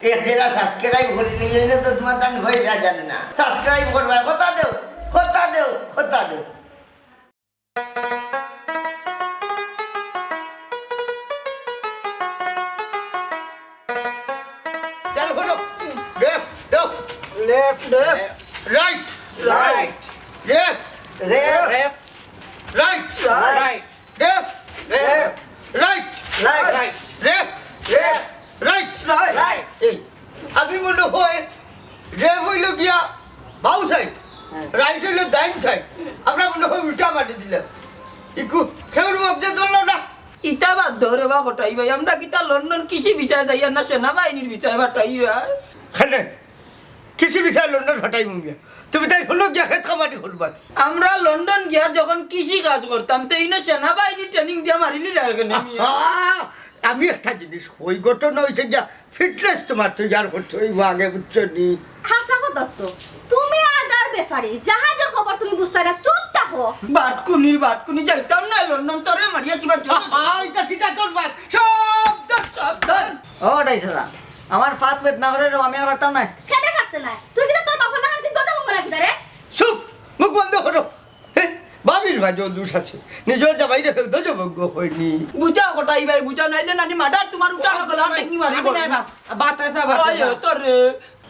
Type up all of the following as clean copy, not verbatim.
तेरा सब्सक्राइब করে নিয়ে না তো তোমার দান পয়সা জানে না সাবস্ক্রাইব করবা কথা দেও চল করো left right left right left right right এই আমি মনে হয় লেফট হইল গিয়া বাউ সাইড রাইট হইল ডাইন সাইড আমরা মনে হয় উল্টা মাটি দিলাম ইকু খেউর মধ্যে ধরলো না ইটা বাদ ধরে বা কোটাই ভাই আমরা কিতা লন্ডন কৃষি বিষয় যাই না সেনাবাহিনীর বিষয় বাটাই খানে কৃষি বিষয় লন্ডন হটাই মুমিয়া তুমি তাই হলো গিয়া খেত কামাটি করবা আমরা লন্ডন গিয়া যখন কৃষি কাজ করতাম তো ইনো সেনাবাহিনী ট্রেনিং দিয়া মারিলি লাগে না আমি একটা জিনিস ওই ঘটনা হয়েছে যা ফিটনেস তোমার তো যার করছো ওই আগে বুঝছো নি হাসা কথা তো তুমি আগার ব্যাপারে জাহাজের খবর তুমি বুঝতে না চুপ থাকো বাটকুনি যাইতাম না লন্ডন তোরে মারিয়া কিবা এটা কিটা করবা সাবধান ও ডাইছরা আমার ফাত পেট না করে আমি আর পারতাম না কেন পারতে না তুই কি তোর বাবা না তুই দোদা মঙ্গল রাখি রে চুপ মুখ বন্ধ করো বাবির বাজো দোষ আছে নিজের যা বাইরে দজবজ্ঞ হয়নি বুঝা কোটাই ভাই বুঝা নাইলে নানি মাডার তোমার উঠানো গলা টেকনি মারি না বাতাসা আয় তোরে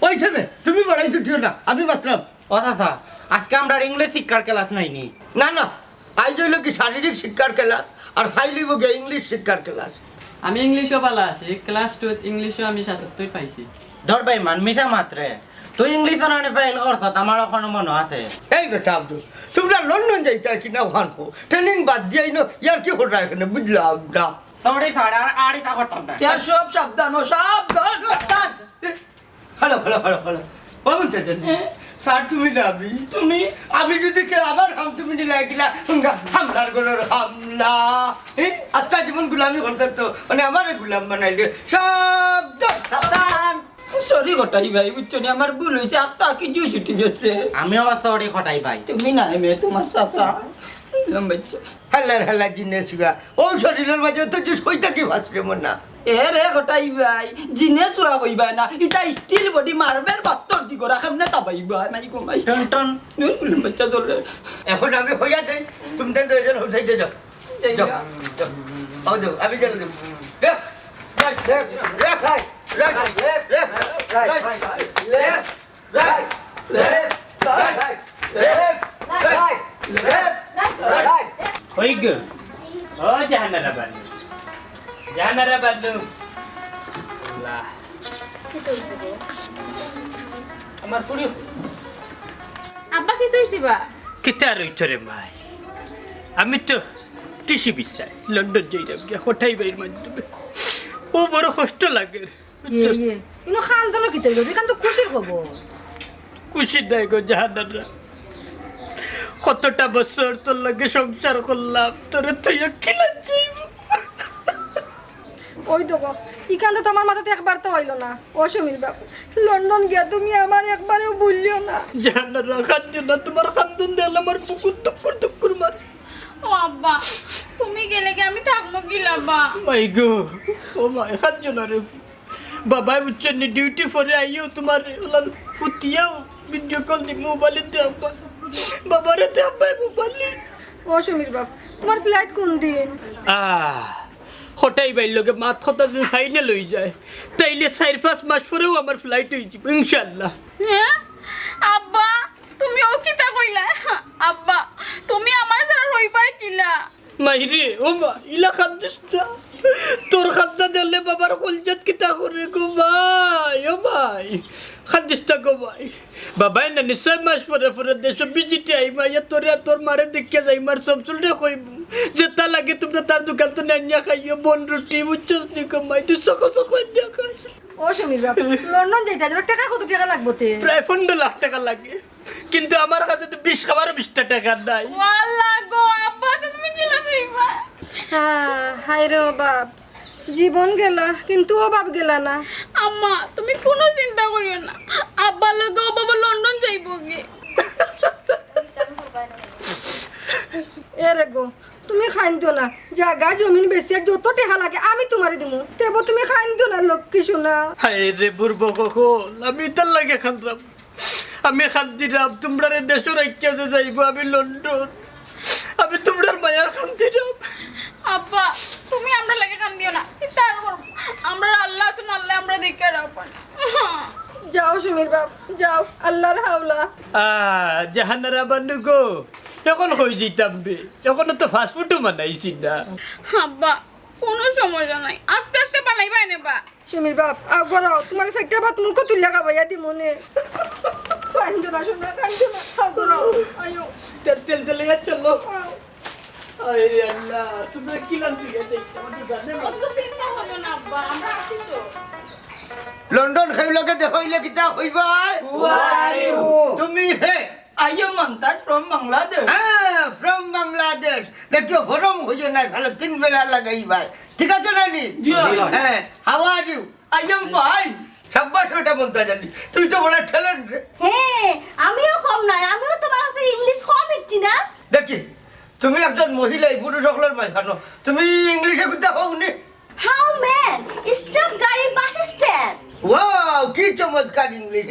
ওই ছেলে তুমি বড়াই দুটিও না আমি মাত্রাম ও চাচা আজকে আমরা ইংলিশ শিক্ষার ক্লাস নাইনি না আজ হইল কি শারীরিক শিক্ষার ক্লাস আর ফাইলিব গিয়ে ইংলিশ শিক্ষার ক্লাস আমি ইংলিশও ভালো আছি ক্লাস 2 ইংলিশও আমি 77 পাইছি ধর ভাই মান মিছা মাত্রে তুই ইংলিশ না ফেল করছ আমার এখনো মনে আছে এই বেটা আব্দুল তোমরা লন্ডন যাইতা কিনা ওখান কো ট্রেনিং বাদ দিয়াই নো ইয়ার কি হরা এখানে বুঝলাম না সরি সাড়ে আড়ি তা করতাম না তার সব সাবধান সাবধান হ্যালো বাবু চাচা স্যার তুমি না আমি যদি সে আবার হাম তুমি লাগিলা হামলার গলোর হামলা আচ্ছা জীবন গুলামি করতে তো মানে আমার গুলাম বানাইলে সাবধান সরি কোটাই ভাই বুঝছো না আমার ভুল হয়েছে আত্মা কি জুই ছুটি গেছে আমিও সরি খটাই ভাই তুমি না মে তোমার চাচা হেলা জিনিস ও শরীরের মাঝে তো জুস হইতা কি ভাসরে মন না এ রে কোটাই ভাই জিনে সুয়া হইবা না এটা স্টিল বডি মার্বেল পাত্তর দি গোরা খামনে তা ভাইবা মাই কো মাই টন নুন কুল বাচ্চা চলে এখন আমি হইয়া যাই তুমি দেন দুইজন হইতে যাও যাও আমি চলে দেব Oi go. Oh jangan bantu. Allah. কি কইছে গো Amar puri. আব্বা কি কইছে বা Kita roi ভাই আমি তো কৃষি বিষয় লন্ডন যাইলাম গিয়া কোথায় বাইর মাধ্যমে ও বড় কষ্ট লাগে ইনো খান দল কি তৈরি এখান তো খুশির খবর খুশি নাই গো জাহানারা কতটা বছর তোর লাগে সংসার করলাম তোরে তুই কিলা যাইব ওই তো এখানটা তো আমার মাথাতে একবার তো হইল না অসমীর বাপ লন্ডন গিয়া তুমি আমার একবারেও ভুললিও না জাহানারা খাদ্য না তোমার খান্দন দেল আমার বুকুর টুকুর মার ও আব্বা তুমি গেলে কি আমি থাকবো কি লাব্বা মাই গো ও মাই খাদ্য না রে বাবা উচ্চনি ডিউটি ফরে আইও তোমার ওলা ফুটিয়াও ভিডিও কল দি মোবাইলে তে আব্বা বাবারে তে আব্বা মোবাইলে অসমীর বাপ তোমার ফ্লাইট কোন দিন হঠাই বাইর লগে মাত হতা যদি ফাইনাল হয়ে যায় তাইলে 4-5 মাস পরেও আমার ফ্লাইট হয়ে যাবে ইনশাআল্লাহ হ্যাঁ আব্বা তুমি ও কিতা কইলা আব্বা তুমি আমার সারা রইবাই কিলা মাইরে ও মা ইলা খাদ্যটা তোর খাদ্য দিলে বাবার কলজাত কিতা করে গো ভাই ও ভাই খাদ্যটা গো ভাই বাবাই না নিশ্চয় মাস পরে দেশ বিজিটে আই মাইয়া তোর মারে দেখিয়া যাই মার সব চুলটা কইব যেটা লাগে তোমরা তার দোকান তো নাইয়া খাইও বন রুটি বুঝছস নি কমাই তুই সকল না খাইস অসমীর বাপ লন্ডন যাইতে টাকা কত টাকা লাগবে তে প্রায় 15 লাখ টাকা লাগে কিন্তু আমার কাছে তো 20 টাকা নাই ওয়াল্লাহ গো আব্বা তুমি কিলা যাইবা হায় রে বাপ জীবন গেলা কিন্তু ও বাপ গেলা না আম্মা তুমি কোনো চিন্তা করিও না আব্বা লগে ও বাবা লন্ডন যাইবো গে এরে গো তুমি খাইতো না জায়গা জমিন বেশি আর যত টেহা লাগে আমি তোমারে দিমু তেব তুমি খাইন তো না লক্ষ্মী সোনা হায় রে বুড়বো কখন আমি তার লাগে খান্দাম আমি খান্দিরাম তোমরা দেশ রাখিয়া যে যাইব আমি লন্ডন আমি তোমরার মায়া খান্দিরাম আব্বা তুমি আমরা লাগে কান দিও না তার আমরা আল্লাহ তো আল্লাহ আমরা দেখে রাখব যাও সুমির বাপ যাও আল্লাহর হাওলা জাহানারা বান্নু গো এখন হয়ে যেতাম বে এখন তো ফাস্টফুডও বানাইছি না আব্বা কোনো সমস্যা নাই আস্তে আস্তে বানাইবা নেবা সুমির বাপ আগরাও তোমার সাইডটা ভাত মুখ তুলিয়া খাবাইয়া দি মনে কান্দনা শোনা কান্দনা আগরাও আয়ো তেল তেলে চলো আরে আল্লাহ তোমরা কি লাঞ্চ দেখতে আমাদের জানে কত চিন্তা হবে না আব্বা আমরা আছি তো লন্ডন খাইলকে দেখাইলে কিতা হইবা তুমি হে I am Montaj from Bangladesh. From Bangladesh দেখিও ফরম হইও না খালি 3 বেলা লাগাই ভাই ঠিক আছে নানি হ্যাঁ how are you I am fine. সাব্বাস ওটা বলতে জানি তুই তো বড় ট্যালেন্ট রে হ্যাঁ আমিও কম নাই আমিও তোমার কাছে ইংলিশ কম শিখছি না দেখি তুমি একজন মহিলা পুরুষ সকলের মাঝখানো তুমি ইংলিশে কথা হও নি হাউ ম্যান স্টপ গাড়ি বাস স্ট্যান্ড ওয়াও কি চমৎকার ইংলিশ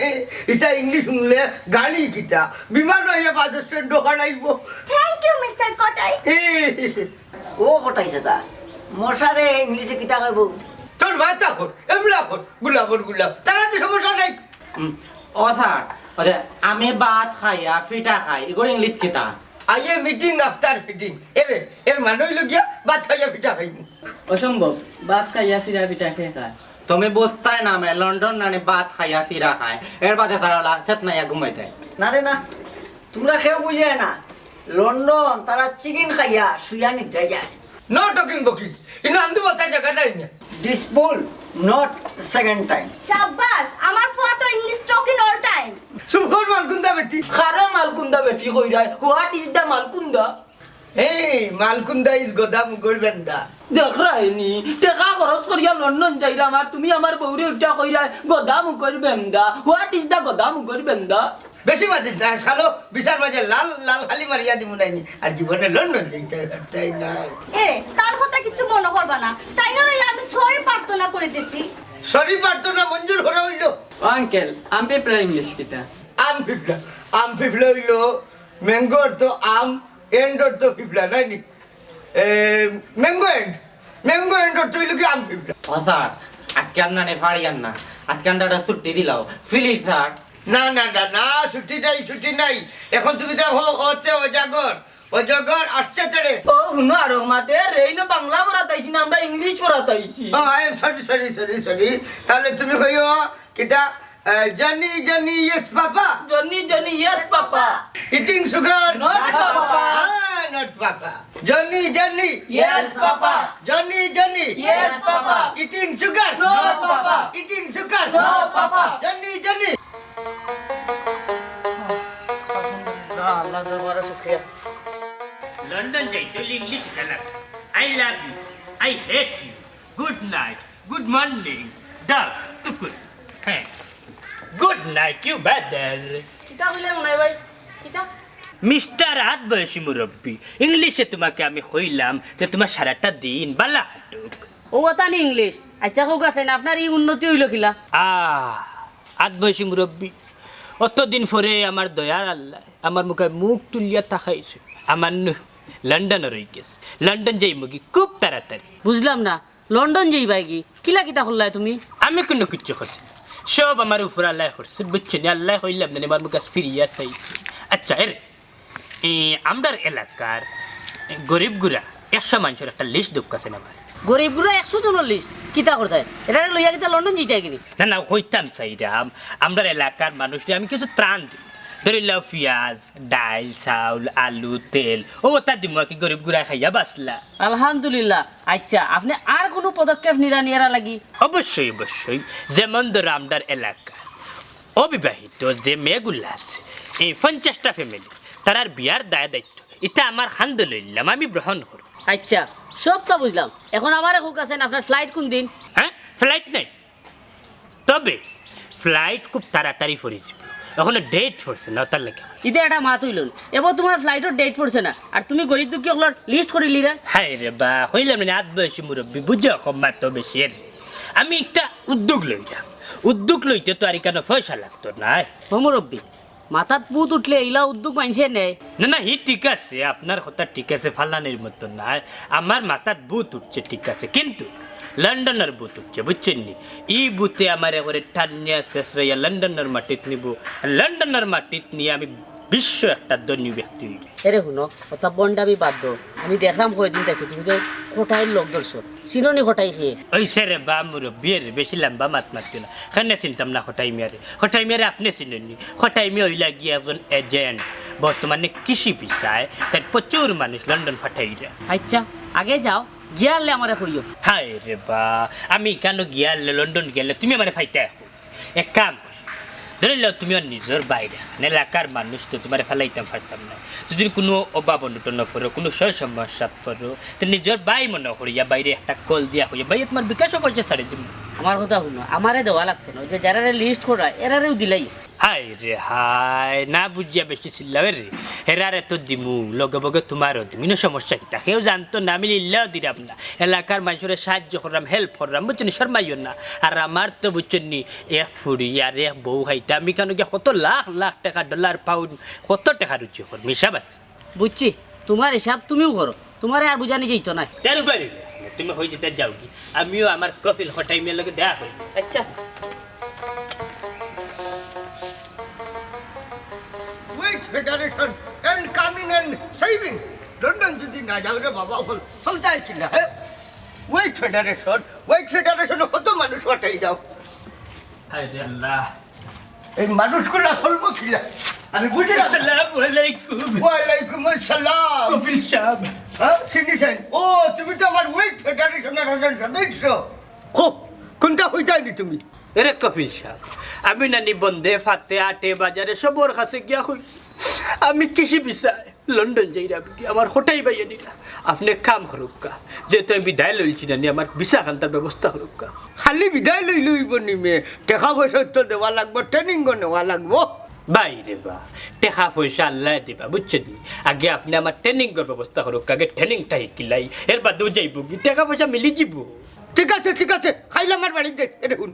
এটা ইংলিশ শুনলে গাড়ি কিটা বিমান হইয়া বাস স্ট্যান্ড দোকান আইব থ্যাংক ইউ মিস্টার কটাই ও কটাইছে তা মশারে ইংলিশে কিতা কইব তোর ভাতা কর এমলা কর গুলাব তারা তো সমস্যা নাই ও স্যার ওরে আমি ভাত খাইয়া ফিটা খাই এগুলো ইংলিশ কিতা আইয়ে মিটিং আফটার ফিটিং এর মানে হইল গিয়া বাদ খাইয়া পিঠা খাইব অসম্ভব ভাত খাইয়া চিরা পিঠা খেয়ে খায় তুমি বুঝতাই না মে লন্ডন নানি ভাত খাইয়া চিরা খায় এর বাদে তারা সেত নাইয়া ঘুমাইতে না রে না তোমরা কেউ বুঝে না লন্ডন তারা চিকেন খাইয়া শুয়া নিদ্রা যায় নো টকিং বকিং ইনো আন্দু বাতার জায়গা নাই না this bull not second time শাবাশ আমার ফুয়া তো ইংলিশ টকিং অল টাইম সুখর মালকুন্দা বেটি খারা মালকুন্দা বেটি কই রায় হোয়াট ইজ দ্য মালকুন্দা মালকুন্দা ইজ গোদাম গড়বেন্দা দেখ রাইনি টেকা খরচ করিয়া লন্ডন যাইরা আমার তুমি আমার বউরে উঠা কইরা গদা মুখের বেন্দা হোয়াট ইজ দ্য গদা মুখের বেন্দা বেশি মাঝে খালো বিচার মাঝে লাল লাল খালি মারিয়া দিব নাইনি আর জীবনে লন্ডন যাইতে নাই তার কথা কিছু মনে করবা না তাই না আমি সরি প্রার্থনা করে দিছি সরি প্রার্থনা মঞ্জুর করা হইল আঙ্কেল আমি পেপার ইংলিশ কিতা আম ফিফলা হইল ম্যাঙ্গো অর্থ আম এন্ড অর্থ ফিফলা নাইনি ম্যাঙ্গো এন্ড অর্থ হইল কি আম ফিফলা ও স্যার আজকে আর নানি ফাড়িয়ান না আজকে আন্ডাটা ছুটি দিলাও ফিলি স্যার না ছুটি নাই এখন তুমি দেখো ওতে অজগর আসছে তেড়ে ও হুনো আর মাতে রেইনো বাংলা পড়াতাইছি না আমরা ইংলিশ পড়াতাইছি আই এম সরি তাহলে তুমি কইও কিটা Johnny yes papa Johnny yes papa eating sugar not papa not papa Johnny yes papa Johnny yes papa eating sugar no papa eating sugar no papa Johnny আল্লাহ তোমার শুকরিয়া London যাইতে English গালাত I love you I hate you good night good morning ডাক টুকুর হ্যাঁ good night you brother কিতা কইলে মনে ভাই কিতা মিস্টার হাত বয়সী মুরব্বী ইংলিশে তোমাকে আমি কইলাম যে তোমার সারাটা দিন বালা হাটুক ও তানি ইংলিশ আচ্ছা হোক আছে না আপনার এই উন্নতি হইল কিলা হাত বয়সী মুরব্বী অতদিন পরে আমার দয়ার আল্লাহ আমার মুখে মুখ তুলিয়া তাকাইছে আমার লন্ডন রয়ে গেছে লন্ডন যাই মুগি খুব তাড়াতাড়ি বুঝলাম না লন্ডন যাইবাই কি কিলা কিতা করলাই তুমি আমি কোনো কিছু করছি না সব আমার উপর আল্লাহ করছে বুঝছেন আল্লাহ হইলাম না আমার মুখে ফিরিয়া চাইছে আচ্ছা এর আমার এলাকার গরিব গুড়া 100 মানুষের একটা লিস্ট দুঃখ আছে না আমার গরিব গুলো 100 জনের লিস্ট কিতা করতাই এটা লইয়া কিতা লন্ডন যাইতে কিনি না হইতাম চাইরাম আমার এলাকার মানুষকে আমি কিছু ত্রাণ দিই ধরি লাও পেঁয়াজ ডাল চাউল আলু তেল ও তা দিব কি গরিব গুড়া খাইয়া বাঁচলা আলহামদুলিল্লাহ আচ্ছা আপনি আর কোনো পদক্ষেপ নিরা লাগি অবশ্যই যেমন ধরো আমার এলাকা অবিবাহিত যে মেয়েগুলা আছে এই 50টা ফ্যামিলি তার বিয়ার দায়িত্ব এটা আমার হান্দ লইলাম আমি গ্রহণ করব আচ্ছা সব তো বুঝলাম এখন আমার হুক আছেন আপনার ফ্লাইট কোন দিন হ্যাঁ ফ্লাইট নাই তবে ফ্লাইট খুব তাড়াতাড়ি ফুরে যাব এখনো ডেট পড়ছে না তার লাগে ইতে একটা মাত হইল এবার তোমার ফ্লাইটর ডেট পড়ছে না আর তুমি গরিব দুঃখী ওগুলোর লিস্ট করিলি রে হাই রে বা হইলাম না আধ বয়সী মুরব্বী বুঝো কম মাত্র বেশি রে আমি একটা উদ্যোগ লইলাম উদ্যোগ লইতে তো আর কেন পয়সা লাগতো না মুরব্বী মাথাত পুত উঠলে এইলা উদ্যোগ মানছে নেয় না না হি ঠিক আছে আপনার কথা ঠিক আছে ফালানির মতো না আমার মাথার বুথ উঠছে ঠিক আছে কিন্তু লন্ডনের বুথ উঠছে বুঝছেন নি এই বুথে আমার একবারে টানিয়া শেষ রাইয়া লন্ডনের মাটিত নিব লন্ডনের মাটিত নিয়ে আমি বিশ্ব একটা ধনী ব্যক্তি হইল এরে শুনো কথা বন্ডাবি বাদ দো আমি দেখলাম কয়দিন থেকে তুমি তো কোটাই লোক ধরছো চিননি কোটাই খেয়ে ওই সেরে বা মুরব্বীর বেশি লম্বা মাত মারতো না খানে চিনতাম না খটাই মিয়ারে আপনি চিনেননি খটাই মিয়া হইলা গিয়ে একজন এজেন্ট বর্তমানে কৃষি পিসায় তাই প্রচুর মানুষ লন্ডন ফাটাই দেয় আচ্ছা আগে যাও গিয়ারলে আমার কইও হাই রে বা আমি কেন গিয়ালে লন্ডন গেলে তুমি আমার ফাইতে আসো এক কাম ধরে লো তুমি নিজের বাইরে এলাকার মানুষ তো তোমার ফেলাইতাম পারতাম না যদি কোনো অভাব অনটন ফরো কোনো সমস্যা ফরো তো নিজের বাই মনে করিয়া বাইরে একটা কল দিয়া হইয়া ভাই তোমার বিকাশও করছে সাড়ে দিন আমার কথা শুনো আমারে দেওয়া লাগতো না ওই যে যারা লিস্ট করা এরারেও দিলাই হাই রে হাই না বুঝিয়া বেশি চিল্লাবে রে হেরারে তো দিমু লগে বগে তোমারও দিমু সমস্যা কিতা কেউ জানতো না আমি লিল্লাও দিলাম না এলাকার মানুষের সাহায্য করলাম হেল্প করলাম বুঝছেন শর্মাইও না আর আমার তো বুঝছেন নি এক ফুড়ি আর এক বউ খাইতে আমি কেন গিয়ে কত লাখ লাখ টাকা ডলার পাউন্ড কত টাকা রুচি কর হিসাব আছে বুঝছি তোমার হিসাব তুমিও করো তোমার আর বুঝানি যেত না কেন পারি তুমি হয়ে যেতে যাও কি আমিও আমার কপিল হটাই মেয়ে লোকে দেয়া করি আচ্ছা Wait Federation and coming and saving. London যদি না যাও রে বাবা হল চলতাই ছিল হ্যাঁ ওয়েট ফেডারেশন কত মানুষ পাঠাই যাও হায় রে আল্লাহ এই মানুষগুলো চলব ছিল আমি বুঝি না আসসালামু আলাইকুম ওয়ালাইকুম আসসালাম কপিল সাহেব হ্যাঁ চিনিছেন ও তুমি তো আমার ওয়েট ফেডারেশনের একজন সদস্য খুব কোনটা হয়ে যায়নি তুমি এরে কপিল সাহেব আমি না নিবন্ধে ফাতে আটে বাজারে সবর কাছে গিয়া হইছি আমি কৃষি বিষয় লন্ডন যাই রাখি আমার হোটাই বাইয়ে নিলা আপনি কাম করুকা যেহেতু আমি বিদায় লইছি না আমার ভিসা খান্তার ব্যবস্থা করুকা খালি বিদায় লইব নিমে টাকা পয়সা তো দেওয়া লাগবো ট্রেনিংও নেওয়া লাগবো বাইরে বা টাকা পয়সা আল্লাহ দিবা বুঝছেন আগে আপনি আমার ট্রেনিং এর ব্যবস্থা করুক আগে ট্রেনিংটা শিকিলাই এর বাদেও যাইব কি টাকা পয়সা মিলি যাব ঠিক আছে খাইলে আমার বাড়ি যাই দেখুন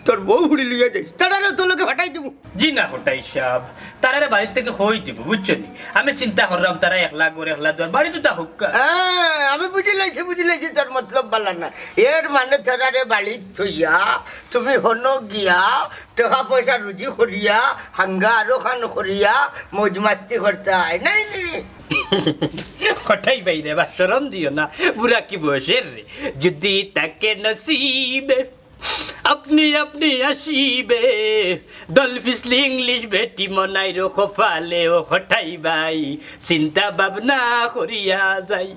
তোর বউ হুড়ি লইয়া যাইস তারা তোর লোকে ফাটাই দেবো জি না হোটাই সাহেব তারা বাড়ির থেকে হই দিব বুঝছেন আমি চিন্তা করলাম তারা 1 লাখ করে 1 লাখ দেওয়ার বাড়ি তো তা হোক হ্যাঁ আমি বুঝি লাইছি তোর মতলব বালা না এর মানে তারারে বাড়ি থইয়া তুমি হন গিয়া টাকা পয়সা রুজি করিয়া হাঙ্গা আরো খান করিয়া মজ মাস্তি করতে হয় নাই হঠাই বাইরে বা শরম দিও না বুড়া কি বয়সের রে যদি তাকে নসিবে আপনি আসিবে দল ফিসলি ইংলিশ বেটি মনাই রোখো ফালে ও হঠাই বাই চিন্তা ভাবনা করিয়া যাই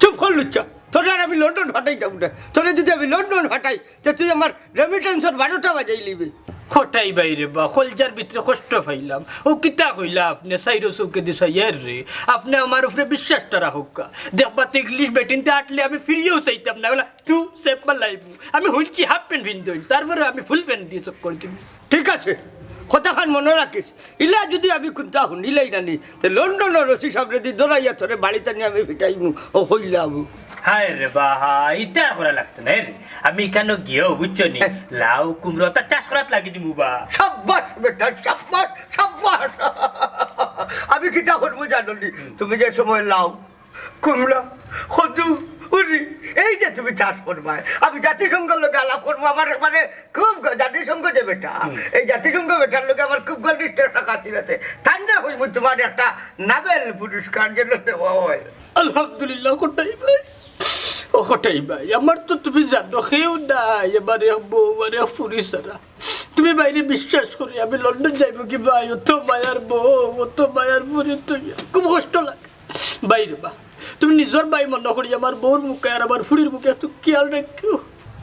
চুপ কর লুচ্চা তোরা আর আমি লন্ডন ফাটাই যাবো না তোরা যদি আমি লন্ডন ফাটাই তা তুই আমার রেমিটেন্সর 12টা বাজাই লিবি হঠাই বাইরে বা কলজার ভিতরে কষ্ট পাইলাম ও কিতা কইলা আপনি সাইরো চৌকে দিছা ইয়ার রে আপনি আমার উপরে বিশ্বাসটা রাখুক দেখবাতে ইংলিশ বেটিনতে আটলে আমি ফিরিয়েও চাইতাম না বলা তুই সেফ লাইব আমি হইছি হাফ প্যান্ট ভিন্দই তারপরে আমি ফুল প্যান্ট দিয়ে চক করে দিব ঠিক আছে কথাখান মনে রাখিস ইলা যদি আমি কোনটা শুনিলাই নানি তো লন্ডনের রসি সামনে দিয়ে দৌড়াইয়া তোরে বাড়িতে নিয়ে আমি ফিটাইমু ও হইলাম হায় রে বাহা ইটা করা লাগতো না রে আমি কেন গিয়েও বুঝছো নি লাউ কুমড়ো তা চাষ করাত লাগি দিমু বা সাব্বাস বেটা সাব্বাস আমি কিটা করবো জানি তুমি যে সময় লাউ কুমড়া কদু উরি এই যে তুমি চাষ করবা আমি জাতিসংঘের লোকে আলাপ করবো আমার মানে খুব জাতিসংঘ যে বেটা এই জাতিসংঘ বেটার লোকে আমার খুব ঘনিষ্ঠ একটা খাতির আছে ঠান্ডা হইব তোমার একটা নোবেল পুরস্কার যেন দেওয়া হয় আলহামদুলিল্লাহ কোটাই ভাই আমার তো তুমি জানো কেউ নাই এবারে বউ মানে ফুরি সারা তুমি বাইরে বিশ্বাস করি আমি লন্ডন যাইব কি ভাই অত মায়ার বউ অত মায়ার ফুরি তুমি খুব কষ্ট লাগে বাইরে বা তুমি নিজের ভাই মনে করি আমার বউর মুখে আর আমার ফুরির মুখে এত খেয়াল রাখো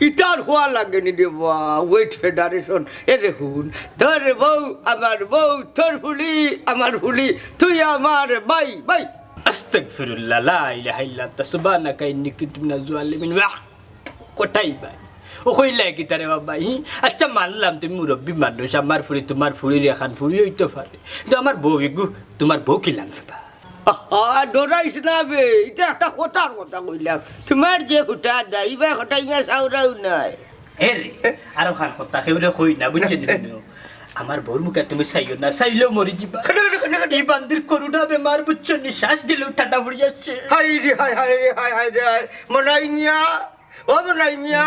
ইটার হওয়া লাগেনি রে বা ওয়েট ফেডারেশন এ হুন তোর বউ আমার বউ তোর ফুলি আমার ফুলি তুই আমার বাই বাই আস্তাগফিরুল্লাহ লা ইলাহা ইল্লা আনতা সুবহানাকা ইন্নী কুনতু মিনাজ জালিমিন কোটাই ভাই ও কইলাই কি তারে বাবা আচ্ছা মানলাম তুমি মুরব্বী মানুষ আমার ফুরি তোমার ফুরির এখান ফুরি হইতে পারে কিন্তু আমার বউ বিগু তোমার বউ কিলাম বা ডরাইস না বে এটা একটা কথার কথা কইলাম তোমার যে হুটা যাইবা হটাই মে সাউরাও নাই এ রে আর খান কথা কেউরে কই না বুঝছেন আমার বউর মুখে তুমি চাইও না চাইলেও মরি যাবা এই বান্দির করুণা বেমার বুঝছো নিঃশ্বাস দিলেও ঠাটা পড়ে যাচ্ছে হাই রে হাই হাই রে হাই হাই রে মনাই মিয়া ও মনাই মিয়া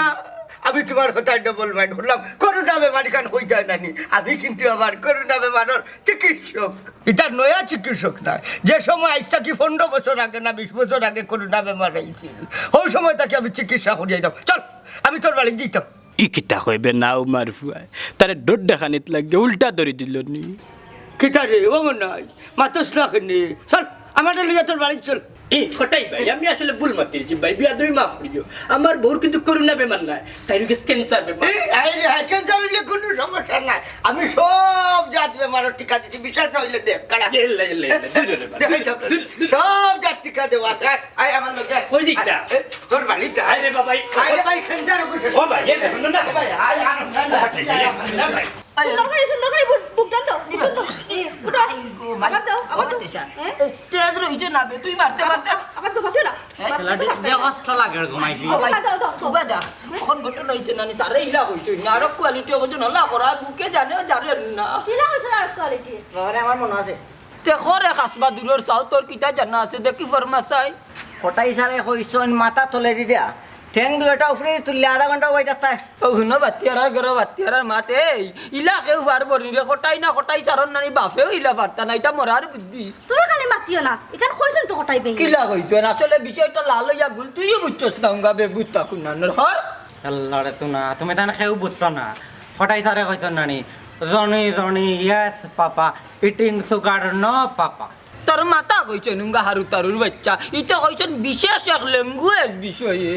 আমি তোমার কথা ডবল মাইন্ড করলাম করোনা বেমারি কান হয়ে যায় নানি আমি কিন্তু আবার করোনা বেমারের চিকিৎসক এটা নয়া চিকিৎসক না যে সময় আইসটা কি 15 বছর আগে না 20 বছর আগে করোনা বেমার আইছিল ওই সময় তাকে আমি চিকিৎসা করিয়ে দাও চল আমি তোর বাড়ি দিতাম ই কিতা কইবে না উমার ফুয়ায় তারে ডোর দেখানিত লাগে উল্টা ধরে দিল নি কিতা রে ও মনাই মাতস না কেনে চল আমাদের লিয়ে তোর বাড়ি চল এই কটাই ভাই আমি আসলে ভুল মাতিছি ভাই বিয়াদবি মাফ করিও আমার বউর কিন্তু করোনা বেমার নাই তাই রোগে ক্যান্সার বেমার ক্যান্সার হইলে কোনো সমস্যা নাই আমি সব জাত বেমারের টিকা দিচ্ছি বিশ্বাস না হইলে দেখ কাড়া সব জাত টিকা দেওয়া আছে আয় আমার লোক কই দিকটা তোর বাড়িতে আয় রে বাবাই আয় রে ভাই ক্যান্সার ও ভাই এ না ভাই আয় আর না ভাই সুন্দর করে বুক টান দাও বুক টান দাও বুটা আইগো ভাই আবার তেসা তেজ রইছে না বে তুই মারতে মারতে আবার তো মাথা না কষ্ট লাগে ঘুমাইছি দাও দাও তুবা দা এখন ঘটনা হইছে না নি সারে ইলা হইছে না আর কোয়ালিটি হইছে না করা বুকে জানে না কিরা হইছে আর কোয়ালিটি আরে আমার মনে আছে তে খরে খাসবা দূরের চাও তোর কিতা জানা আছে দেখি ফরমাসাই কোটাই সারে হইছন মাথা তোলে দি দিয়া ঠ্যাং দুটা উপরে তুললে আধা ঘন্টা হয়ে যাচ্ছে ও হুনো বাতিয়ারার ঘর বাতিয়ারার মাতে ইলা কেউ পারবো নি রে কোটাই না কোটাই চারণ নানি বাপেও ইলা পারতা না এটা মরার বুদ্ধি তুমি খালি মাতিও না এখান কইছেন তো কটাইবে কিলা কইছেন আসলে বিষয়টা লাল হইয়া গুল তুইও বুঝছস না উঙ্গা বে বুঝতা কুনানোর হর আল্লাহ রে তুনা তুমি তান কেউ বুঝছো না হঠাই তারে কইছো নানি Johnny Johnny yes papa eating sugar no papa তোর মাতা কইছেন উঙ্গা হারু তারুর বাচ্চা এটা কইছেন বিশেষ এক ল্যাঙ্গুয়েজ বিষয়ে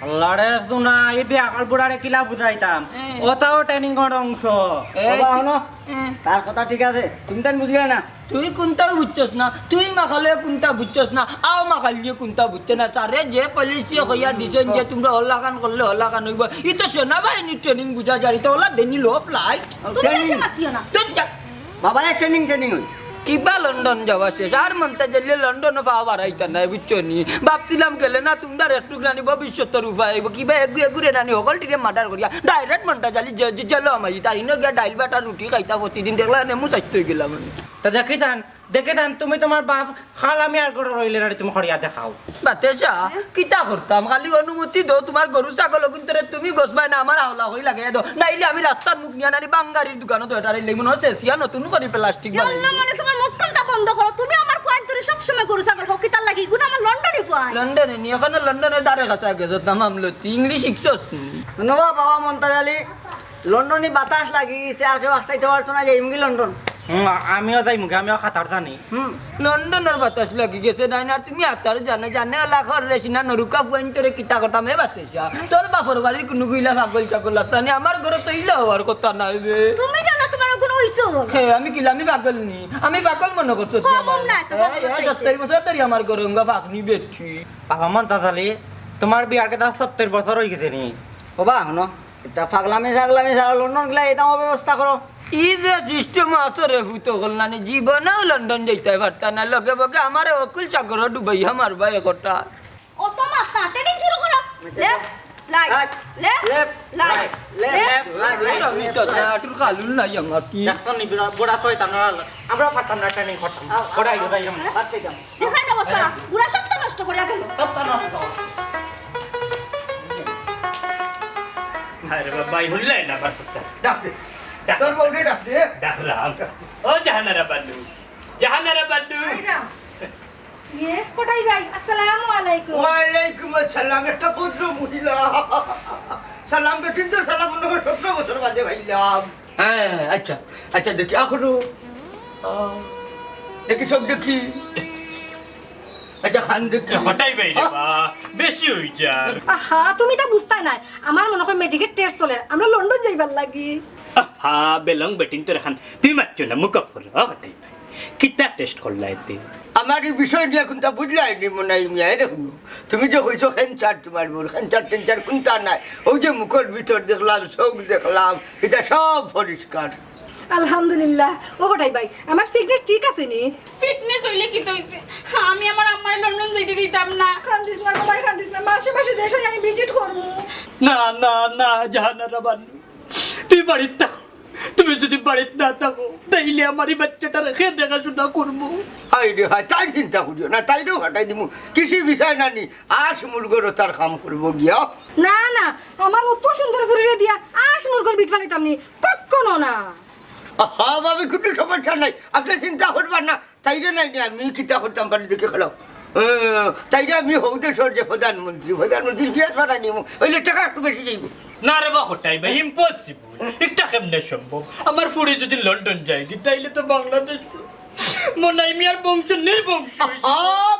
আল্লাহ রে তুনা এই বিয়াকাল বুড়ারে কিলা বুঝাইতাম ওটাও ট্রেনিং এর অংশ বাবা হনো তার কথা ঠিক আছে তুমি তাই বুঝলে না তুই কোনটা বুঝছস না তুই মাখালে কোনটা বুঝছস না আও মাখালিয়ে কোনটা বুঝছে না সারে যে পলিসি হইয়া দিছেন যে তোমরা হল্লাকান করলে হল্লাকান হইব ই তো সেনাবাহিনী ট্রেনিং বুঝা যায় তো ওলা দেনি লো ফ্লাইট তুমি বেশি মাতিও না তুই যা বাবা ট্রেনিং ট্রেনিং হই কিবা লন্ডন যাওয়া শেষ আর মনটা গেলে লন্ডনে পাওয়া বাড়াইতা নাই বুঝছো নি ভাবছিলাম গেলে না তোমরা একটু নানি ভবিষ্যতের উপায় হইব কিবা এগুরে নানি সকল টিকে মার্ডার করিয়া ডাইরেক্ট মনটা জালি জেলো আমাই তার ইনো গিয়া ডাইল বাটা রুটি খাইতা প্রতিদিন দেখলা নেমু স্বাস্থ্য হয়ে গেলাম আমি তা দেখে দেন তুমি তোমার বাপ খাল আমি আর করে রইলে না তুমি খড়িয়া দেখাও বাতেশা কিতা করতাম খালি অনুমতি দো তোমার গরু ছাগল কিন্তু তুমি গোসবাই না আমার আওলা হই লাগে দো নাইলে আমি রাস্তার মুখ নিয়া নানি বাঙ্গারির দোকানে তো এটা লেমন হচ্ছে সিয়া নতুন করে প্লাস্টিক বানাই না মানে তোমার মুখটা বন্ধ করো তুমি আমার ফোন ধরে সব সময় গরু ছাগল খাও কিতা লাগি গুণ আমার লন্ডনে ফোন লন্ডনে নি এখন লন্ডনের দ্বারে কাছে গেছো তামামলতি ইংলিশ শিখছস নবা বাবা মন্তাজ আলী লন্ডনে বাতাস লাগিয়েছে আর কেউ আসতে পারতো না যে ইমগি লন্ডন আমিও যাই মুখে আমিও খাতার জানি লন্ডনের বাতাস লাগি গেছে নাই না তুমি আতার জানে জানে লাখর রেসিনা নরুকা পয়েন্টরে কিতা কথা মে বাতেছা তোর বাপর বাড়ির কোনো গুইলা পাগল চাগল তানি আমার ঘরে তো ইলা হওয়ার কথা নাই বে তুমি জানো তোমার কোনো হইছো হে আমি কিলা আমি পাগল নি আমি পাগল মনে করছো তুই আমার না তো 70 বছর ধরে আমার ঘরে উঙ্গা পাগনি বেচছি বাবা মন্তাজ আলী তোমার বিয়ার কথা 70 বছর হয়ে গেছে নি বাবা হনো এটা পাগলামি ছাগলামি ছাড়া লন্ডন গেলে এটা ব্যবস্থা করো ই যে সিস্টেম আছে রে ভূত হল না জীবনেও লন্ডন যাইতে পারতা না লগে বগে আমার অকুল চাকর ডুবাই আমার ভাই একটা অত মাথা ট্রেনিং শুরু করো left right left right left আমি তো তোর কালুল নাই আমার কি দেখছো নি বুড়া শয়তান আমরা পারতাম না ট্রেনিং করতাম ওরাই যাই আমরা আচ্ছা যাও দেখেন অবস্থা পুরা সব তো নষ্ট করে গেল আরে বাবা হইলাই না বাচ্চা ডাকতে তোর বউকে ডাকতে ডাকলাম ও জাহানারা বান্ডু ইয়ে কোটাই ভাই আসসালামু আলাইকুম ওয়ালাইকুম আসসালাম একটা পুত্র মহিলা সালাম বেটিন তো সালাম মনে হয় 17 বছর বাদে ভাইলাম হ্যাঁ আচ্ছা আচ্ছা দেখি এখনো দেখি সব দেখি আচ্ছা খান দেখি হটাই ভাই রে বা বেশি হই যার আহা তুমি তা বুঝতাই নাই আমার মনে হয় মেডিকেল টেস্ট চলে আমরা লন্ডন যাইবার লাগি হা বেলং বেটিং তো রাখান তুই মারছ না মুখ ফর হটাই ভাই কিতা টেস্ট করলা এতে আমার এই বিষয় নিয়ে কোনটা বুঝলাইনি মনাই মিয়া এরকম তুমি যে হইছো খেনচার তোমার বোন খেনচার টেনচার কোনটা নাই ওই যে মুখের ভিতর দেখলাম চোখ দেখলাম এটা সব পরিষ্কার আলহামদুলিল্লাহ ও কোটাই ভাই আমার ফিটনেস ঠিক আছে নি ফিটনেস হইলে কি হইছে আমি আমার আম্মার লন্ডন যাইতে দিতাম না কান্দিস না ভাই কান্দিস না মাসে মাসে দেশে আমি ভিজিট করব না না না জাহানারা বানু তুই বাড়িতে থাকো তুমি যদি বাড়িতে না থাকো তাইলে আমার এই বাচ্চাটা রেখে দেখাশোনা করবো হাই রে হাই তাই চিন্তা করিও না তাইরেও হাঁটাই দিব কৃষি বিষয় নানি আস মুরগরও তার কাম করবো গিয়া না না আমার অত সুন্দর ফুরিয়ে দিয়া আশ মুরগর বিট ফালাইতাম নি কখনো না হ্যাঁ ভাবি কোনো সমস্যা নাই আপনি চিন্তা করবেন না তাইরে নাই নি আমি চিন্তা করতাম বাড়ি দেখে খেলাও তাইরে আমি হৌদেশ্বর যে প্রধানমন্ত্রী বিয়াস ভাড়া নিব ওইলে টাকা একটু বেশি যাইব না রে বা হটাই ভাই ইম্পসিবল একটা কেমনে সম্ভব আমার ফুড়ি যদি লন্ডন যায়নি তাইলে তো বাংলাদেশ মনাই মিয়ার বংশ নির্বংশ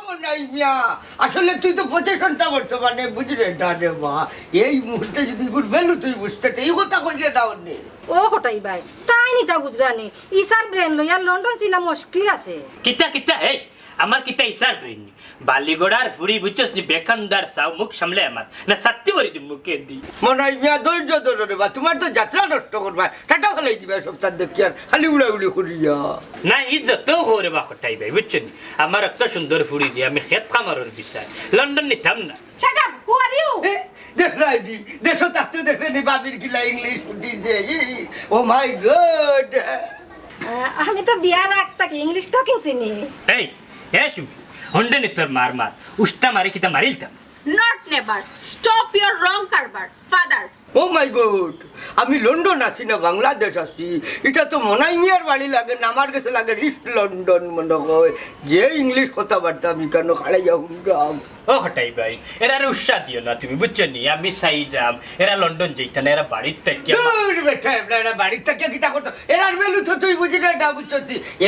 মনাই মিয়া আসলে তুই তো পজিশনটা বর্তমানে বুঝলে না রে বা এই মুহূর্তে যদি গুড ভ্যালু তুই বুঝতে এই কথা করিয়ে দাও নে ও কোটাই ভাই তাই নি তা গুজরানি ইসার ব্রেন লইয়া লন্ডন চিনা মুশকিল আছে কিতা কিতা এই আমার কিতা ইসার ব্রেন বালিগড়ার ফুড়ি বুঝছস নি বেকানদার সাও মুখ সামলে আমার না সত্যি বলি তুমি মুখে দি মনাই মিয়া ধৈর্য ধরো রে বা তোমার তো যাত্রা নষ্ট করবা টাটা ফেলাই দিবা সপ্তাহ দেখি আর খালি উড়াউড়ি করিয়া না ইজ্জত হরে বা হটাই ভাই বুঝছেন আমার একটা সুন্দর ফুড়ি দিয়ে আমি খেত খামারের বিষয় লন্ডন নিতাম না shut up who are you দেখলাই দি দেশো তাতে দেখলে নি বাবির কিলা ইংলিশ ফুটিছে ও মাই গড আমি তো বিয়ার একটাকে ইংলিশ টকিং চিনি এই এসু হন্ডে তোর মার মার উষ্টা মারি কিতা মারিলতাম নট নেভার স্টপ ইওর রং কারবার ফাদার ও মাই গড আমি লন্ডন আছি না বাংলাদেশ আছি এটা তো মনাই মিয়ার বাড়ি লাগে না আমার কাছে লাগে রিস্ট লন্ডন মনে হয় যে ইংলিশ কথাবার্তা আমি কেন খাড়াইয়া হুমরাম ও হটাই ভাই এরা উৎসাহ দিও না তুমি বুঝছো নি আমি সাইরাম এরা লন্ডন যাইতা না এরা বাড়ির থেকে দূর বেটা এরা বাড়ির থেকে কিতা করতো এরার বেলু তো তুই বুঝি না এটা বুঝছো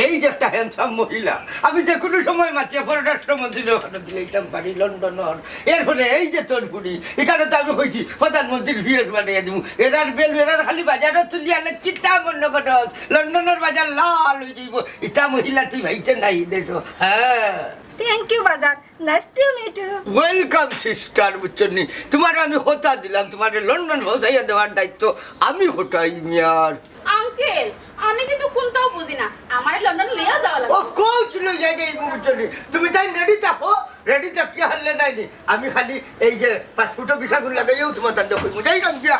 এই যে একটা হ্যান্ডসাম মহিলা আমি যে কোনো সময় মাতিয়া পররাষ্ট্রমন্ত্রীর ওখানে দিলাম পারি লন্ডনের এরপরে এই যে তোর বুড়ি এখানে তো আমি কইছি প্রধানমন্ত্রীর ভিএস বানিয়ে দিব এরার বেলু এরার খালি বাজারও তুলি আনে কিতা মনে করো লন্ডনের বাজার লাল হয়ে যাইব ইটা মহিলা তুই ভাইতে নাই দেখো হ্যাঁ থ্যাংক ইউ বাজার nice to meet you welcome sister বুঝছনি তোমার আমি কথা দিলাম তোমার লন্ডন পৌঁছাইয়া দেওয়ার দায়িত্ব আমি হটাই মিয়ার আঙ্কেল আমি কিন্তু কোনটাও বুঝি না আমার লন্ডন লিয়া যাওয়া ও লাগবে কোচ লই যাই এই বুঝছনি তুমি তাই রেডি থাকো রেডি থাকি হারলে নাই নি আমি খালি এই যে পাসপোর্ট ভিসাগুলো লাগাইও তোমার তান্ড কই মুজাই নাম গিয়া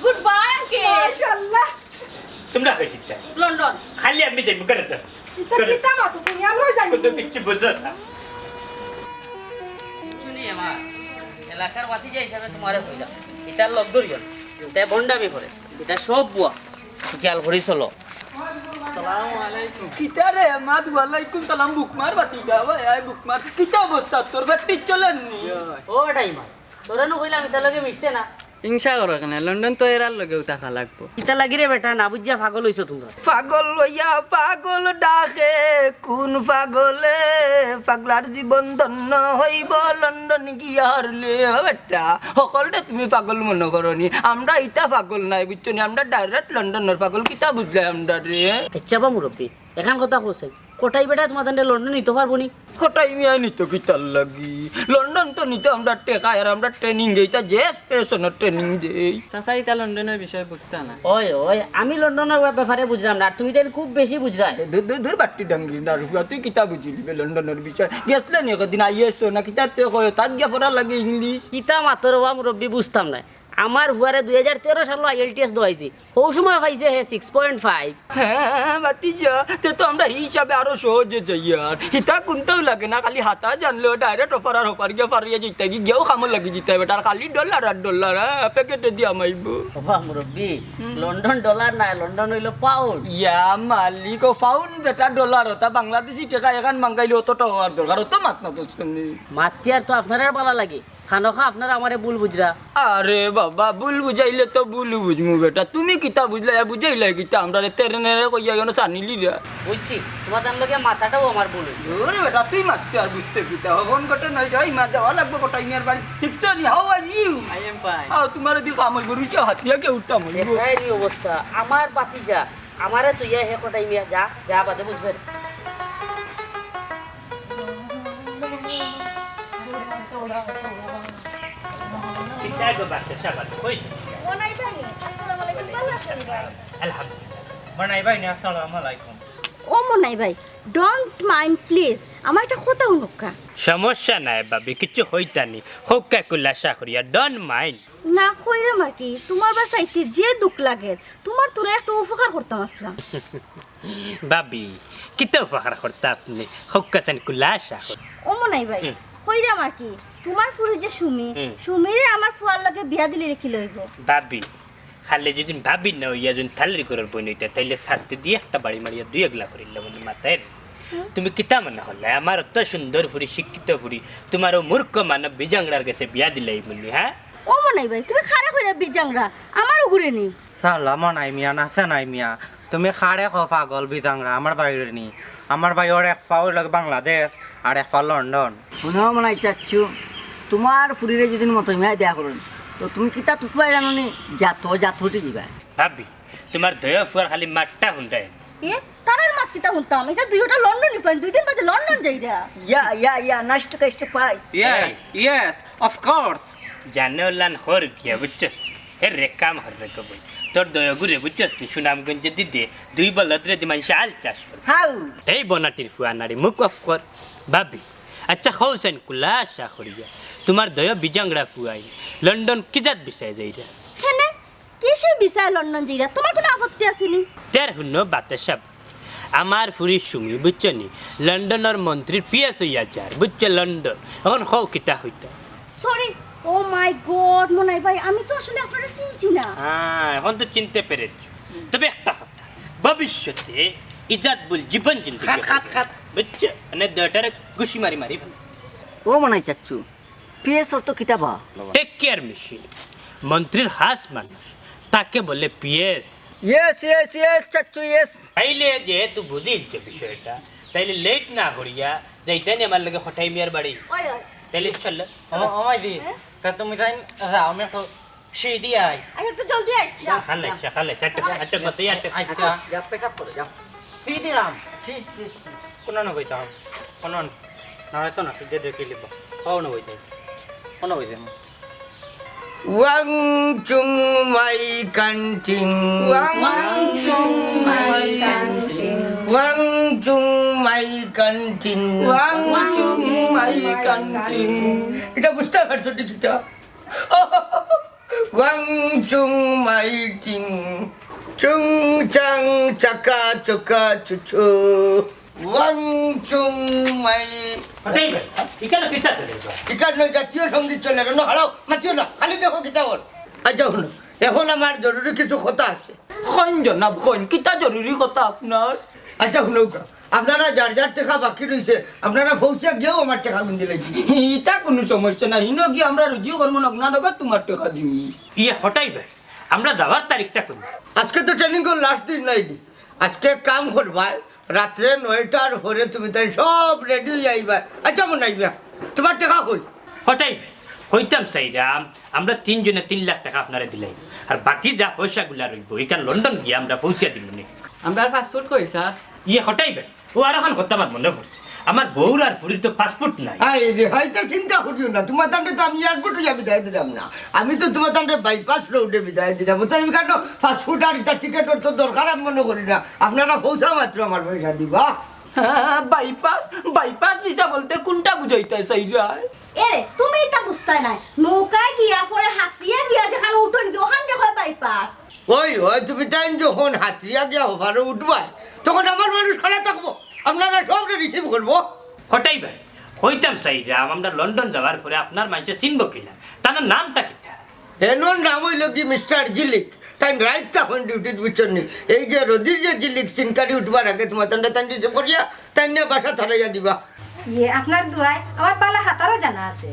গুড বাই আঙ্কেল মাশাআল্লাহ তোমরা কই কিতা লন্ডন খালি আমি যাই মুখে রাখতে এটা কিতা মাতো তুমি আমরা জানি কিন্তু কিছু বুঝো না শুনি আমার এলাকার বাতিজা হিসাবে তোমারে কইলা এটার লগ ধরিও এটা বন্ডামি করে এটা সব বুয়া খেয়াল করি চলো আসসালামু আলাইকুম কিতা রে মাদ ওয়ালাইকুম সালাম বুকমার বাতিজা ভাই আই বুকমার কিতা অবস্থা তোর গাটি চলেন নি ও টাইমা তোরা নো কইলাম এটা লগে মিশতে না হিংসা করো কেন লন্ডন তো এরার লগেও টাকা লাগবো কিতা লাগি রে বেটা না বুঝিয়া পাগল হইছো তোমরা পাগল লইয়া পাগল ডাকে কোন পাগলে পাগলার জীবন ধন্য হইব লন্ডন গিয়া হারলে বেটা সকলটা তুমি পাগল মনে করনি আমরা ইটা পাগল নাই বুঝছো নি আমরা ডাইরেক্ট লন্ডনের পাগল কিতা বুঝলে আমরা রে আচ্ছা বা মুরব্বী এখান কথা কইছে কোটাই বেটা তোমার তান্ডে লন্ডন নিতে পারবো নি কোটাই মিয়া নিত কিতার লাগি লন্ডন তো নিতে আমরা টেকা আর আমরা ট্রেনিং দেই তা যে স্টেশনের ট্রেনিং দেই চাচা ইতা লন্ডনের বিষয়ে বুঝতে না ওই ওই আমি লন্ডনের ব্যাপারে বুঝলাম না আর তুমি তাই খুব বেশি বুঝরাই ধর বাট্টি ডাঙ্গি না রুফিয়া তুই কিতা বুঝি দিবে লন্ডনের বিষয় গেছলেন একদিন আইএসও না কিতা তে কয় তাত গিয়া পড়া লাগে ইংলিশ কিতা মাতর বা মুরব্বী বুঝতাম না আমার হুয়ারে 2013 সালে আইএলটিএস দোয়াইছি ও সময় পাইছে হে 6.5 হ্যাঁ বাতিজা তে তো আমরা হিসাবে আরো সহজে যাই আর হিতা কোনটাও লাগে না খালি হাতা জানলেও ডাইরেক্ট অফার গিয়া পারিয়া জিতে গিয়েও খামো লাগি জিতে বেটা আর খালি ডলার আর ডলার প্যাকেটে দিয়া মাইব বাবা মুরব্বী লন্ডন ডলার না লন্ডন হইলো পাউন্ড ইয়া মালিক ও পাউন্ড যেটা ডলার ওটা বাংলাদেশি টাকা এখন মাঙ্গাইলে অত টাকার দরকার অত মাত না তো শুনি মাতিয়ার তো আপনার ভালো লাগে খানখা আপনারা আমারে ভুল বুঝরা আরে বাবা ভুল বুঝাইলে তো ভুল বুঝমু বেটা তুমি কিতা বুঝলে বুঝাইলে কিতা আমরা তেরে কইয়া কেন জানিলি রে বুঝছি তোমার তার লগে মাথাটাও আমার ভুল হইছে ওরে বেটা তুই মারতে আর বুঝতে কিতা হন গটে নাই যাই মা যাওয়া লাগবে কোটাই মিয়ার বাড়ি ঠিক তো নি how are you I am fine আও তোমার দি কামই গরুছে হাতিয়া কে উঠতাম এটাই অবস্থা আমার বাতিজা আমারে তুই হে কোটাই মিয়া যা যা বাদে বুঝবে দেখো বাচ্চা সাবান কইছে মনাই ভাই আসসালামু আলাইকুম ভালো আছেন ভাই আলহামদুলিল্লাহ মনাই ভাই আসসালামু আলাইকুম ও মনাই ভাই ডোন্ট মাইন্ড প্লিজ আমার একটা কথা উনকা সমস্যা নাই বাবি কিছু হইতানি হোক্কা কুল্লা শাকরিয়া ডোন্ট মাইন্ড না কইরা মাকি তোমার বাসাইতে যে দুঃখ লাগে তোমার তোরা একটু উপকার করতাম আসলাম বাবি কিতা উপকার করতে আপনি হোক্কা চান কুল্লা শাকর ও মনাই ভাই কইরা মাকি তোমার ফুরি যে সুমিরে আমার ফুয়ার লগে বিয়া দিলে রেখি লইব বাবি খালি যদি ভাবি না ইয়া যদি থালি করার বই নইতে তাইলে ছাড়তে দিয়ে একটা বাড়ি মারিয়া দুই একলা করিল মানে মাথায় তুমি কিতা মনে হলে আমার অত সুন্দর ফুরি শিক্ষিত ফুরি তোমার মূর্খ মানব বিজাংড়ার কাছে বিয়া দিলাই বলি হ্যাঁ ও মনাই ভাই তুমি খাড়া কইরা বিজাংরা আমারও ঘুরে নি সালা মনাই মিয়া না সেনাই মিয়া তুমি খাড়ে খ পাগল বিদাংরা আমার বাইরে নি আমার ভাই ওর এক পাও লাগে বাংলাদেশ আর এক পা লন্ডন শুনো মনাই চাচ্ছু তোমার ফুরিরে যদি মতো মিয়া বিয়া করুন তো তুমি কিতা তুকবাই জানো নি জাতটি দিবা ভাবি তোমার দয়া ফুয়ার খালি মাঠটা হুন্ডায় এ তারার মাত কিতা হুনতাম এটা দুইটা লন্ডন নিফাইন দুই দিন বাদে লন্ডন যাইরা ইয়া নষ্ট কষ্ট পাই yes of course জানে ওলান হর গিয়া বুঝছো এর রে কাম হর রে কবই তোর দয়া ঘুরে বুঝছো তুই সুনামগঞ্জে দিদে দুই বলদরে দি মানুষ আল চাষ করে হাউ এই বনাটির ফুয়া নারী মুখ অফ কর ভাবি আচ্ছা হৌসেন কুলা আশা করিয়া তোমার দয়া বিজাংড়া ফুয়াই লন্ডন কিজাত বিষয় যাইরা কেনে কিসে বিষয় লন্ডন যাইরা তোমার কোনো আপত্তি আসেনি তের হুন্ন বাতাসাব আমার ফুরি সুমি বুঝছো নি লন্ডনের মন্ত্রীর পিএস হইয়া যার বুঝছো লন্ডন এখন হও কিতা হইতা সরি ও মাই গড মনাই ভাই আমি তো আসলে আপনারা চিনছি না হ্যাঁ এখন তো চিনতে পেরেছ তবে একটা কথা ভবিষ্যতে ইজাত বল জীবন চিনতে খাত বুঝছো মানে দটারে গুছি মারি মারি ও মনাই চাচ্ছু পিএস অর্থ কিতাবা টেক কেয়ার মেশিন মন্ত্রীর হাস মানুষ তাকে বলে পিএস ইয়েস চাচ্ছু ইয়েস তাইলে যেহেতু বুঝিস যে বিষয়টা তাইলে লেট না করিয়া যাইতে নি আমার লগে কোটাই মিয়ার বাড়ি ওই ওই তাইলে চল আমাই দি তা তুমি তাই যাও আমি একটু সেই দিয়ে আই আচ্ছা তো জলদি আইস যা খালে চারটে কত আচ্ছা যা পেকআপ করে যাও সেই দিলাম সেই কোন না বইতাম কোন না হয়তো না দিয়ে দেখে লিব ও না বইতাম কোন বইতাম ওয়াং চুং মাই কান্টিং ওয়াং চুং মাই কান্টিং এটা বুঝতে পারছো দিদিটা ওয়াং চুং মাই টিং চুং চাং চাকা চকা চুচু ওয়াং চুং মাই এখানে জাতীয় সঙ্গীত চলে গেল হারাও মাতিও না খালি দেখো কিতা বল আচ্ছা শুনো এখন আমার জরুরি কিছু কথা আছে খন জনাব খন কিতা জরুরি কথা আপনার আচ্ছা শুনো আপনারা যার যার টাকা বাকি রয়েছে আপনারা পৌঁছে গিয়েও আমার টাকা গুন দিলে ইটা কোনো সমস্যা নাই হিনো কি আমরা রুজিও করবো না ডগা তোমার টাকা দিবি ইয়ে হটাইবে আমরা যাওয়ার তারিখটা করি আজকে তো ট্রেনিং করে লাস্ট দিন নাই আজকে কাম করবা রাত্রে 9টার পরে তুমি তাই সব রেডি হয়ে যাইবা আচ্ছা মনে আইবা তোমার টাকা কই হটাইবে হইতাম সাইরাম আমরা 3 জনে 3 লাখ টাকা আপনারা দিলাই আর বাকি যা পয়সাগুলা রইব এখান লন্ডন গিয়ে আমরা পৌঁছে দিব নি আমরা পাসপোর্ট কই স্যার ইয়ে হটাইবে ও আর এখন কথা আমার মনে পড়ছে আমার বউর আর পুরীর তো পাসপোর্ট নাই আই রে হয়তো চিন্তা করিও না তোমার তান্ডে তো আমি এয়ারপোর্টে যাবি বিদায় দিলাম না আমি তো তোমার তান্ডে বাইপাস রোডে বিদায় দিলাম তো আমি কেন পাসপোর্ট আর এটা টিকেটের তো দরকার আমি মনে করি না আপনারা পৌঁছা মাত্র আমার পয়সা দিবা বাইপাস ভিসা বলতে কোনটা বুঝাইতে চাইরা এ তুমি এটা বুঝতে নাই নৌকায় গিয়া পরে হাতিয়ে গিয়া যেখানে উঠন ওখান দেখো বাইপাস ওই তুমি তাই যখন হাতরিয়া গিয়া হবারও উঠবা তখন আমার মানুষ খারাপ থাকবো আপনারা সব রিসিভ করবো হটাইবে হইতাম সাইরাম আমরা লন্ডন যাওয়ার পরে আপনার মানুষে চিনব কিনা তার নামটা কিটা এনর নাম হইল কি মিস্টার জিলিক তাই রাইট তখন ডিউটি বুঝছেন নি এই যে রোদির যে জিলিক সিনকারি উঠবার আগে তোমার তান্ডা তান্ডি যে করিয়া তাই নিয়ে বাসা থারাইয়া দিবা আপনার দুয়ায় আমার পালা হাতারও জানা আছে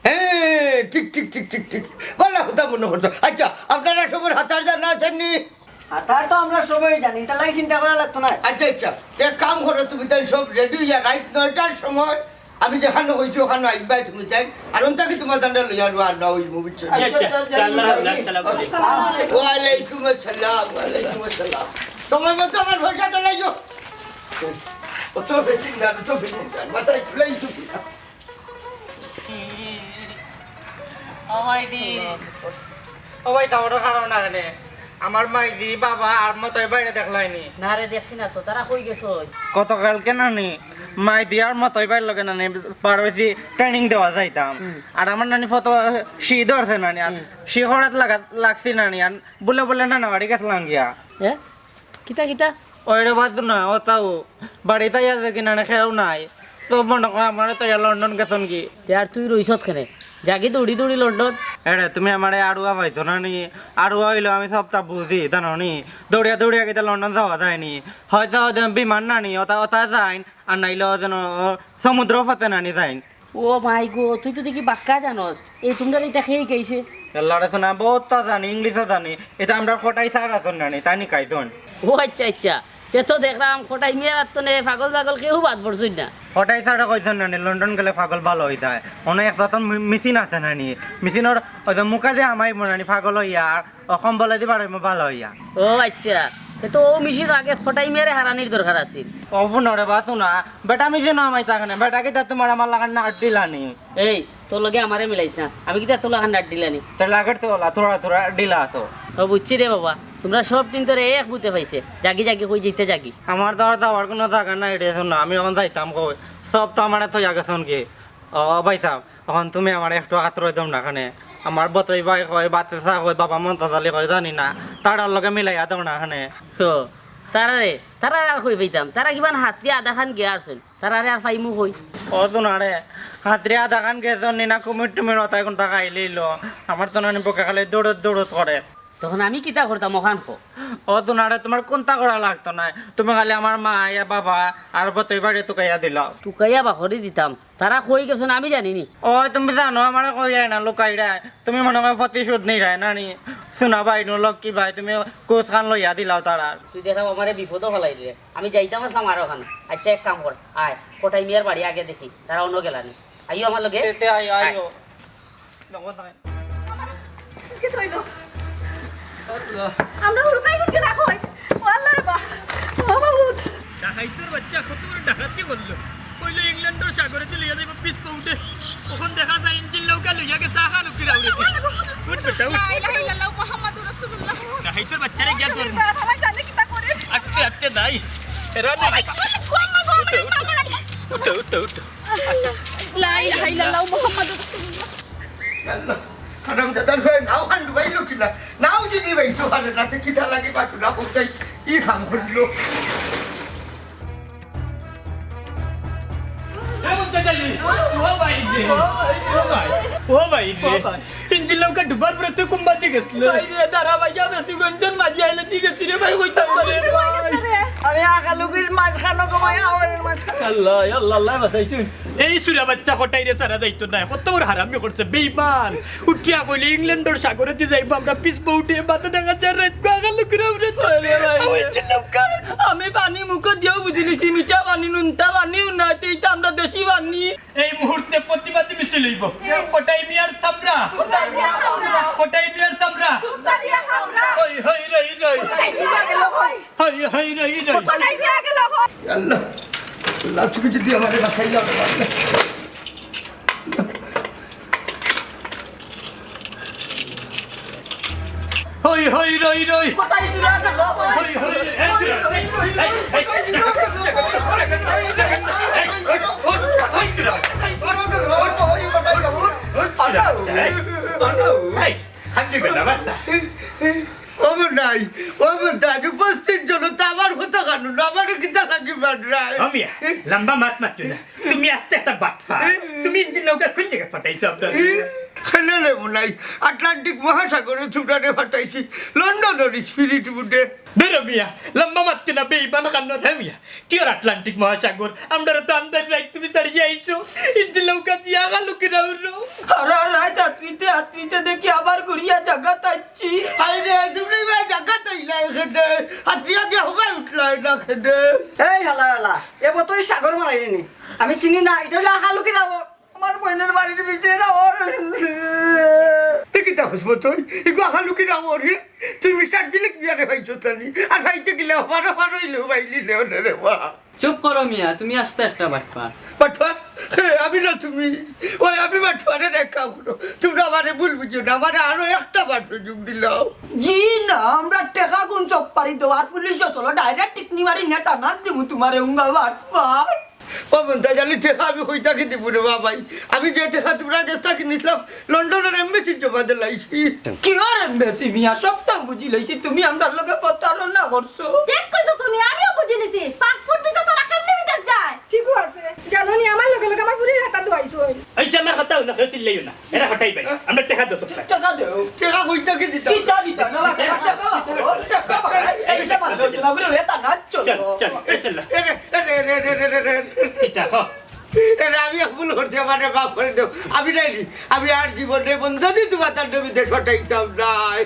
হ্যাঁ ঠিক ভালো কথা মনে করছো আচ্ছা আপনারা সবার হাতার জানা আছেন নি তার তো আমরা সবাই জানি তার লাগে চিন্তা করা লাগতো না আচ্ছা এক কাম করো তুমি তাই সব রেডি হইয়া রাইট 9টার সময় আমি যেখানে হয়েছি ওখানে আসবাই তুমি তাই আর তাকে তোমার দান্ডা লইয়া আর না ওই মুভি ওয়ালাইকুম আসসালাম সময় মতো আমার পয়সা তো লাইও অত বেশি না মাথায় খুলাই ও মাইদি ও ভাই তাওটা খারাপ না কেন আমার মাইদি বাবা আর মতই বাইরে দেখলাইনি না রে দেখছি না তো তারা কই গেছো গতকালকে নানি মাইদি আর মতই বাইরে লগে নানি পার হয়েছি ট্রেনিং দেওয়া যাইতাম আর আমার নানি ফটো শি ধরছে নানি আর শি হঠাৎ লাগছি নানি আর বলে বলে না বাড়ি গেছিলাম গিয়া হ্যাঁ কিতা কিতা ওইটা বাদ না ও তাও বাড়িতে আছে কিনা খেয়েও নাই তো মনে কর আমার তো লন্ডন গেছন কি আর তুই রইছত কেনে জাগি দৌড়ি দৌড়ি লন্ডন এরে তুমি আমারে আড়ুয়া পাইছো না নি আড়ুয়া হইলো আমি সবটা বুঝি জানো নি দৌড়িয়া দৌড়িয়া গেতে লন্ডন যাওয়া যায়নি হয়তো বিমান নানি ওটা ওটা যাইন আর নাইলে যেন সমুদ্র ফাতে নানি যাইন ও মাই গো তুই তো দেখি বাক্কা জানোস এই তোমরা এটা খেয়ে গেছে লড়ে শোনা বহুত জানি ইংলিশও জানি এটা আমরা খোটাই সার আছেন নানি তাই নি কাইতন ও আচ্ছা আচ্ছা তে তো দেখলাম কোটাই মিয়া তো নে পাগল পাগল কেউ বাদ পড়ছই না খোটাই সারা কইছেন নানি লন্ডন গেলে পাগল ভালো হই যায় অনেক একটা মেশিন আছে নানি মেশিনের ওই মুখে যে আমাই নানি পাগল হইয়া আর অসম বলে দিবার ভালো হইয়া ও আচ্ছা তো ও মিশির আগে খোটাই মেরে হারানির দরকার আছিল অবনরে বাসু না বেটা আমি যে নামাই থাকেন বেটা কি তোমার আমার লাগান না দিলানি এই তোর লগে আমারে মিলাইছ না আমি কি তোর লাগান নাট দিলানি তোর লাগের তো থোড়া থোড়া ডিলা আছো ও বুঝছি রে বাবা তোমরা সব দিন তোরে এক বুঝতে পাইছে জাগি জাগি কই যেতে জাগি আমার তো আর যাওয়ার কোনো জায়গা নাই রে শোন আমি এখন যাইতাম কই সব তো আমার তো জায়গা শোন কি ও ভাই সাহেব এখন তুমি আমার একটু আত্রয় দম না খানে আমার বতই ভাই কয় বাতে চা কয় বাবা মন্তাজ আলী কয় জানি না তার লগে মিলাইয়া দাও না খানে ও তারা আর কই পাইতাম তারা কিমান হাতি আধা খান গিয়া আসেন তারা আর পাইমু কই ও তো না রে হাতরে আধা খান গেছন না কুমির টুমির অতাই কোন টাকা আইলেইলো আমার তো নানি পোকা খালি দৌড়ত দৌড়ত করে তখন আমি কিতা করতাম ওখান কো ও তো না রে তোমার কোনটা করা লাগতো না তুমি খালি আমার মা ইয়া বাবা আর বতই বাড়ি তোকাইয়া দিলাও টুকাইয়া বাখরি দিতাম তারা কই গেছেন আমি জানিনি ও তুমি জানো আমার কই যায় না লুকাই রায় তুমি মনে হয় প্রতিশোধ নেই রায় নানি শোনা ভাই লক্ষ্মী ভাই তুমি কোচ খান লইয়া দিলাও তারা তুই দেখাম আমারে বিপদও ফেলাই দিলে আমি যাইতাম আসলাম আর ওখানে আচ্ছা এক কাম কর আয় কোটাই মিয়ার বাড়ি আগে দেখি তারা অন্য গেলানি আইও আমার লগে আইও কি থইলো আমরা উড়তাই কোন গেলা কই ও আল্লাহ রে বা ও বাবুত ডাকাইতের বাচ্চা কত বড় ডাকাতি করলো কইলো ইংল্যান্ডের সাগরে চলে যাবে পিস পাউডে তখন দেখা যায় ইঞ্জিন নৌকা লইয়া গেছে আহা লুকি রাউরে উঠ বেটা উঠ লা ইলাহা ইল্লাল্লাহ মুহাম্মাদুর রাসূলুল্লাহ ডাকাইতের বাচ্চারে গিয়া ধর আমার জানে কি তা করে আটকে আটকে নাই এরা উঠ উঠ উঠ লা ইলাহা ইল্লাল্লাহ মুহাম্মাদুর রাসূলুল্লাহ হারাম দাদার হয়ে নাও হান্ডু বাইলো কিনা নাও যদি বাইতো হারে রাতে কিটা লাগে বাটু না কোথায় কি কাম করলো ও ভাই ইঞ্জিন নৌকা ডুবার পরে তুই কুম্বাতে গেছিল দাঁড়া ভাইয়া বেশি গঞ্জন মাঝি আইলে দিয়ে গেছি রে ভাই কইতাম পারে আমি আকালুকির মাঝখানো কমাই আওয়ারের মাঝখানে আল্লাহ আল্লাহ আল্লাহ বাঁচাইছুন এই সুরা বাচ্চা কটাই রে সারা দায়িত্ব নাই কত বড় হারামি করছে বেইমান উঠিয়া কইলে ইংল্যান্ডের সাগরে যে যাইব আমরা পিছপা উঠে বাতে দেখা যায় রাত আকালুকির আমরা আমি পানি মুখ দিয়েও বুঝিলিছি মিঠা পানি নুনতা পানি উন্নয়তে আমরা দেশি পানি এই মুহূর্তে প্রতিবাদী মিছিল হইব কোটাই মিয়ার চামড়া কোটাই মিয়ার চামড়া হই হই রই রই হই হই রই রই আল্লাহ আল্লাহ তুমি যদি আমাদের বাসায় যাও হই হই রই রই হই হই নাই উপস্থিত জন্য তো আমার কথা কানু না আমার কিতা লাগি বাড়ায় লম্বা মাত মাত না তুমি আস্তে একটা বাটফা তুমি ইঞ্জিন নৌকা কোন জায়গায় ফাটাইছো আপনার খেলে মনাই আটলান্টিক মহাসাগরে ছুটানে ফাটাইছি লন্ডনের স্পিরিট বুডে বেরো মিয়া লম্বা মারতে না বেইমান কান্না রে মিয়া কি আর আটলান্টিক মহাসাগর আমরা তো আন্দাজ রাইট তুমি ছাড়িয়ে আইছো ইঞ্জিন নৌকা দিয়া গেল কি রাউরো আরে রাত আত্রিতে দেখি আবার ঘুরিয়া জায়গা তাচ্ছি আরে তুমি ভাই জায়গা তৈলা এখানে হাতিয়া কে হবে উঠলাই না খেদে এই হালা এ বতরে সাগর মারাইনি আমি চিনি না এটা হলো আকালুকি যাবো আমার বোনের বাড়ির ভিতরে না ওর কিতা হসবো তুই ইগো আখালুকি না মরি তুই মিস্টার দিলিক বিয়ারে ভাইছো তানি আর ভাইতে গেলে পারো ইলো ভাইলি লেও রে বা চুপ করো মিয়া তুমি আস্তে একটা বাটপা পাঠা আমি না তুমি ওই আমি বাটুয়ারে রেখা করো তোমরা আমারে ভুল বুঝো না আমারে আরো একটা বার সুযোগ দিলাও জি না আমরা টেকা কোন সব পারি দেওয়ার পুলিশ চলো ডাইরেক্ট টিকনি মারি না টানা দিব তোমার উঙ্গা বাটপার ও মন্তাজ আলী টেকা আমি কই থাকি দিব রে বাবাই আমি যে টেকা তোমরা গেস্তা কিনিছিলাম লন্ডনের এমবেসি জমা দিলাইছি কি আর বেশি মিয়া সব তো বুঝি লইছি তুমি আমরা লগে প্রতারণা করছো ঠিক কইছো তুমি আমিও বুঝি নিছি পাসপোর্ট দিছো সারা কেমনে বিদেশ যায় ঠিকও আছে জানোনি আমার লগে লগে আমার পুরীর হাতা ধোয়াইছো এই যে আমার কথা না কেউ চিল্লাইও না এরা হটাই ভাই আমরা টাকা দাও সব টাকা দেও টেকা কই থাকি দিতাম চিন্তা দিতা না টাকা এইটা মারো না করে এটা না চলো চল চল এটা হ আমি ভুল করছি আমার বাপ করে দেও আমি নাই আমি আর জীবনে বন্ধু দিই তোমার তার বিদেশ হটাইতাম নাই